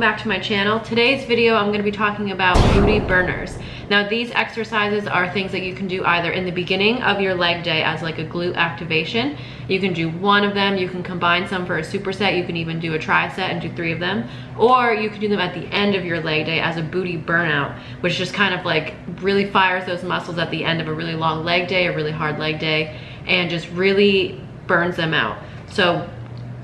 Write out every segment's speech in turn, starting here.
back to my channel. Today's video I'm going to be talking about booty burners. Now these exercises are things that you can do either in the beginning of your leg day as like a glute activation. You can do one of them, you can combine some for a superset, you can even do a tri-set and do 3 of them, or you can do them at the end of your leg day as a booty burnout, which just kind of like really fires those muscles at the end of a really long leg day, a really hard leg day, and just really burns them out. So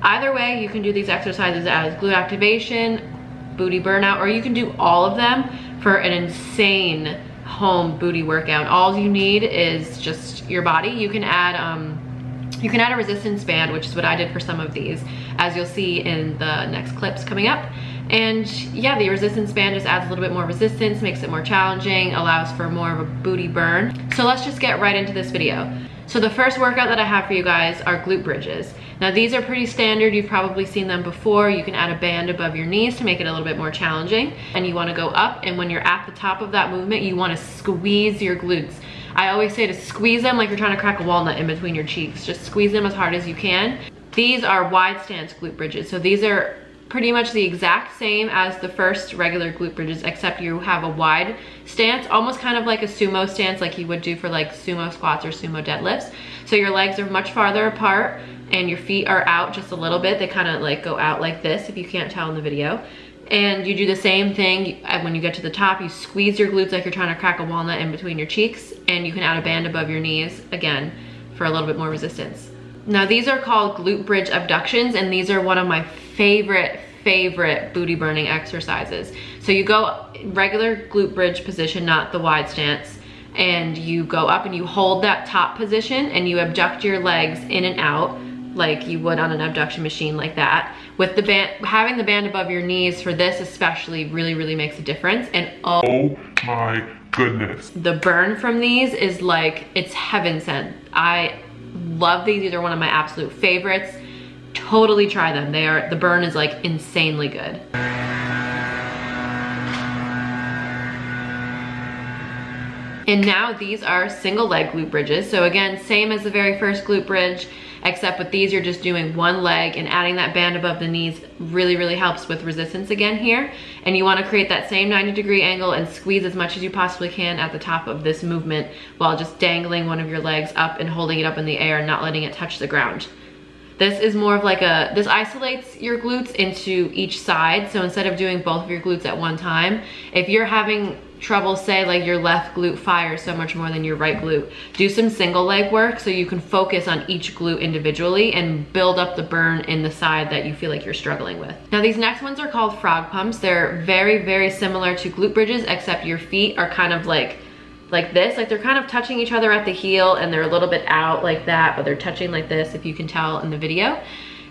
either way, you can do these exercises as glute activation, booty burnout, or you can do all of them for an insane home booty workout. All you need is just your body. You can add a resistance band, which is what I did for some of these, as you'll see in the next clips coming up. And yeah, the resistance band just adds a little bit more resistance, makes it more challenging, allows for more of a booty burn. So let's just get right into this video. So the first workout that I have for you guys are glute bridges. Now these are pretty standard, you've probably seen them before. You can add a band above your knees to make it a little bit more challenging. And you wanna go up, and when you're at the top of that movement, you wanna squeeze your glutes. I always say to squeeze them like you're trying to crack a walnut in between your cheeks. Just squeeze them as hard as you can. These are wide stance glute bridges. So these are pretty much the exact same as the first regular glute bridges, except you have a wide stance, almost kind of like a sumo stance like you would do for like sumo squats or sumo deadlifts. So your legs are much farther apart and your feet are out just a little bit. They kind of like go out like this, if you can't tell in the video. And you do the same thing when you get to the top. You squeeze your glutes like you're trying to crack a walnut in between your cheeks, and you can add a band above your knees, again, for a little bit more resistance. Now these are called glute bridge abductions, and these are one of my favorite booty burning exercises. So you go regular glute bridge position, not the wide stance, and you go up and you hold that top position and you abduct your legs in and out like you would on an abduction machine, like that. With the band, having the band above your knees for this especially really makes a difference. And oh my goodness, the burn from these is like, it's heaven sent. I love these. These are one of my absolute favorites. Totally try them. The burn is like insanely good. And now these are single leg glute bridges. So again, same as the very first glute bridge, except with these you're just doing one leg, and adding that band above the knees really helps with resistance again here. And you want to create that same 90-degree angle and squeeze as much as you possibly can at the top of this movement while just dangling one of your legs up and holding it up in the air and not letting it touch the ground. This is more of like this isolates your glutes into each side. So instead of doing both of your glutes at one time, if you're having trouble, say like your left glute fires so much more than your right glute, do some single leg work so you can focus on each glute individually and build up the burn in the side that you feel like you're struggling with. Now these next ones are called frog pumps. They're very similar to glute bridges, except your feet are kind of like this, like they're kind of touching each other at the heel, and they're a little bit out like that, but they're touching like this, if you can tell in the video.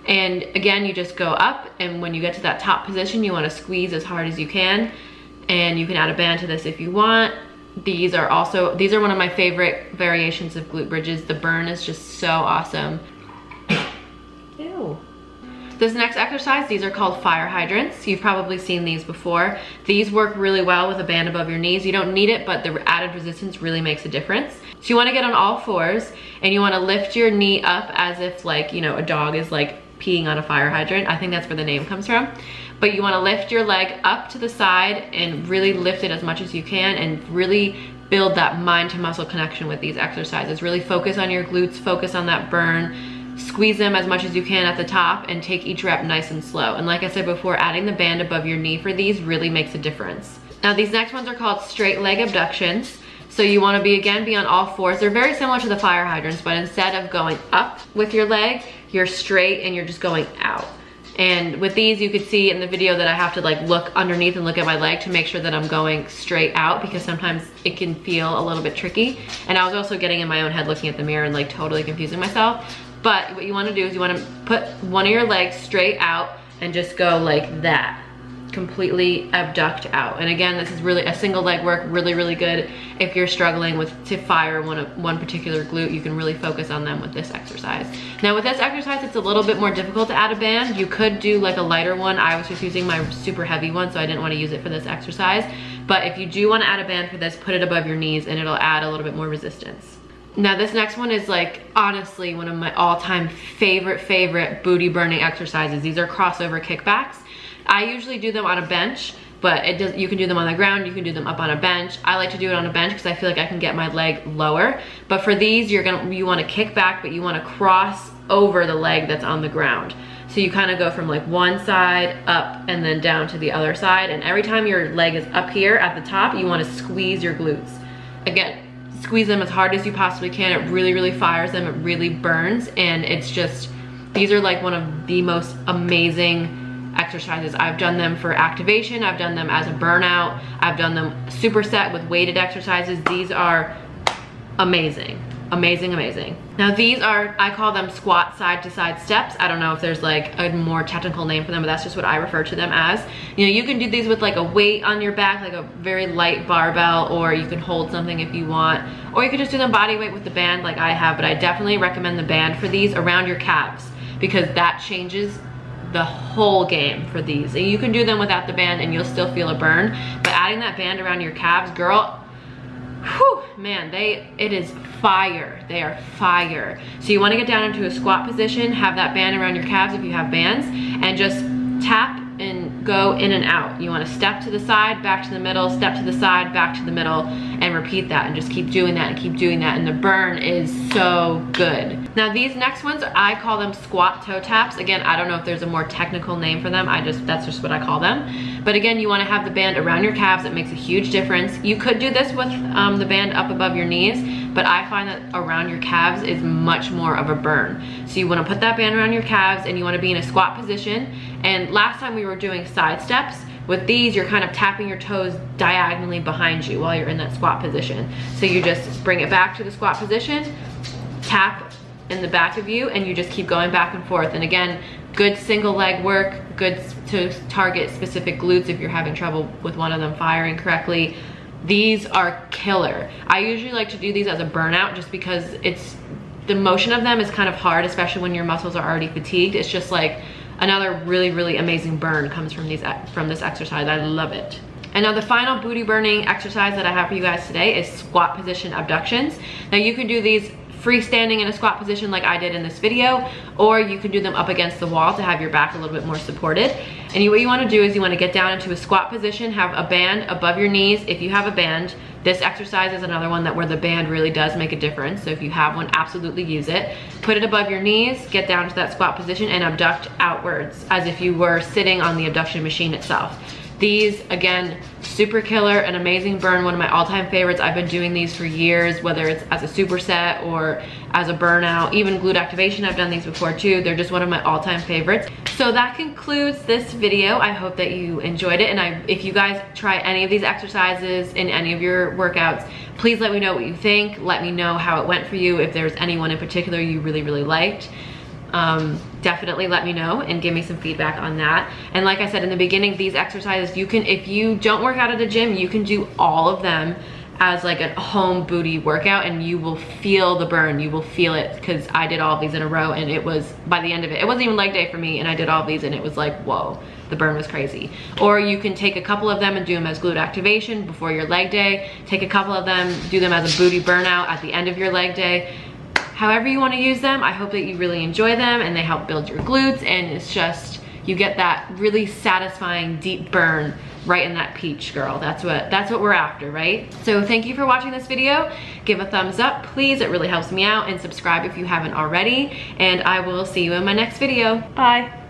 And again, you just go up, and when you get to that top position, you want to squeeze as hard as you can, and you can add a band to this if you want. These are one of my favorite variations of glute bridges. The burn is just so awesome. Ew. This next exercise, these are called fire hydrants. You've probably seen these before. These work really well with a band above your knees. You don't need it, but the added resistance really makes a difference. So you wanna get on all fours, and you wanna lift your knee up as if like, you know, a dog is like peeing on a fire hydrant. I think that's where the name comes from. But you wanna lift your leg up to the side and really lift it as much as you can, and really build that mind to muscle connection with these exercises. Really focus on your glutes, focus on that burn. Squeeze them as much as you can at the top, and take each rep nice and slow. And like I said before, adding the band above your knee for these really makes a difference. Now these next ones are called straight leg abductions. So you want to be on all fours. They're very similar to the fire hydrants, but instead of going up with your leg, you're straight and you're just going out. And with these, you could see in the video that I have to like look underneath and look at my leg to make sure that I'm going straight out, because sometimes it can feel a little bit tricky. And I was also getting in my own head looking at the mirror and like totally confusing myself. But what you want to do is you want to put one of your legs straight out and just go like that, completely abduct out. And again, this is really a single leg work, really good. If you're struggling to fire one particular glute, you can really focus on them with this exercise. Now with this exercise, it's a little bit more difficult to add a band. You could do like a lighter one. I was just using my super heavy one, so I didn't want to use it for this exercise. But if you do want to add a band for this, put it above your knees and it'll add a little bit more resistance. Now this next one is like honestly one of my all-time favorite booty burning exercises. These are crossover kickbacks. I usually do them on a bench, but you can do them on the ground, you can do them up on a bench. I like to do it on a bench because I feel like I can get my leg lower. But for these, you want to kick back, but you want to cross over the leg that's on the ground. So you kind of go from like one side up and then down to the other side. And every time your leg is up here at the top, you want to squeeze your glutes. Again, squeeze them as hard as you possibly can. It really, really fires them. It really burns. And it's just, these are like one of the most amazing exercises. I've done them for activation. I've done them as a burnout. I've done them superset with weighted exercises. These are amazing. Amazing, amazing. Now these are, I call them squat side to side steps. I don't know if there's like a more technical name for them, but that's just what I refer to them as. You know, you can do these with like a weight on your back, like a very light barbell, or you can hold something if you want, or you could just do them body weight with the band like I have, but I definitely recommend the band for these around your calves because that changes the whole game for these. And you can do them without the band and you'll still feel a burn, but adding that band around your calves, girl, whew, man, it is fire. They are fire. So you want to get down into a squat position, have that band around your calves if you have bands, and just tap and go in and out. You want to step to the side, back to the middle, step to the side, back to the middle, and repeat that, and just keep doing that and keep doing that, and the burn is so good. Now these next ones, I call them squat toe taps. Again, I don't know if there's a more technical name for them. That's just what I call them. But again, you want to have the band around your calves. It makes a huge difference. You could do this with the band up above your knees, but I find that around your calves is much more of a burn. So you want to put that band around your calves and you want to be in a squat position. And last time we were doing side steps. With these, you're kind of tapping your toes diagonally behind you while you're in that squat position. So you just bring it back to the squat position, tap in the back of you, and you just keep going back and forth. And again, good single leg work, good to target specific glutes if you're having trouble with one of them firing correctly. These are killer. I usually like to do these as a burnout just because the motion of them is kind of hard, especially when your muscles are already fatigued. It's just like another really, really amazing burn comes from this exercise. I love it. And now the final booty burning exercise that I have for you guys today is squat position abductions. Now you can do these freestanding in a squat position like I did in this video, or you can do them up against the wall to have your back a little bit more supported. And what you want to do is you want to get down into a squat position, have a band above your knees if you have a band. This exercise is another one where the band really does make a difference. So if you have one, absolutely use it. Put it above your knees, get down to that squat position and abduct outwards as if you were sitting on the abduction machine itself. These, again, super killer, an amazing burn, one of my all-time favorites. I've been doing these for years, whether it's as a superset or as a burnout, even glute activation. I've done these before too. They're just one of my all-time favorites. So that concludes this video. I hope that you enjoyed it. And if you guys try any of these exercises in any of your workouts, please let me know what you think. Let me know how it went for you. If there's anyone in particular you really, really liked. Definitely let me know and give me some feedback on that. And like I said in the beginning, these exercises, you can, if you don't work out at a gym, you can do all of them as like a home booty workout and you will feel the burn. You will feel it, because I did all of these in a row and it was, by the end of it, it wasn't even leg day for me, and I did all of these and it was like, whoa, the burn was crazy. Or you can take a couple of them and do them as glute activation before your leg day. Take a couple of them, do them as a booty burnout at the end of your leg day. However you want to use them, I hope that you really enjoy them and they help build your glutes, and it's just, you get that really satisfying deep burn right in that peach, girl. That's what we're after, right? So thank you for watching this video. Give a thumbs up, please. It really helps me out, and subscribe if you haven't already, and I will see you in my next video. Bye.